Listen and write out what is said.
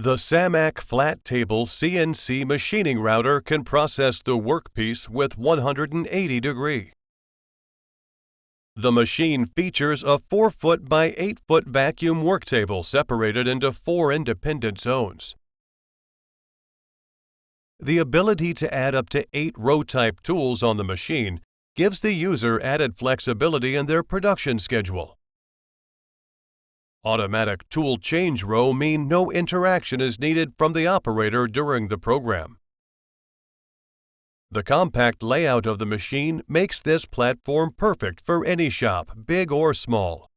The Samac flat table CNC machining router can process the workpiece with 180 degree. The machine features a 4-foot by 8-foot vacuum worktable separated into 4 independent zones. The ability to add up to 8 row-type tools on the machine gives the user added flexibility in their production schedule. Automatic tool change row mean no interaction is needed from the operator during the program. The compact layout of the machine makes this platform perfect for any shop, big or small.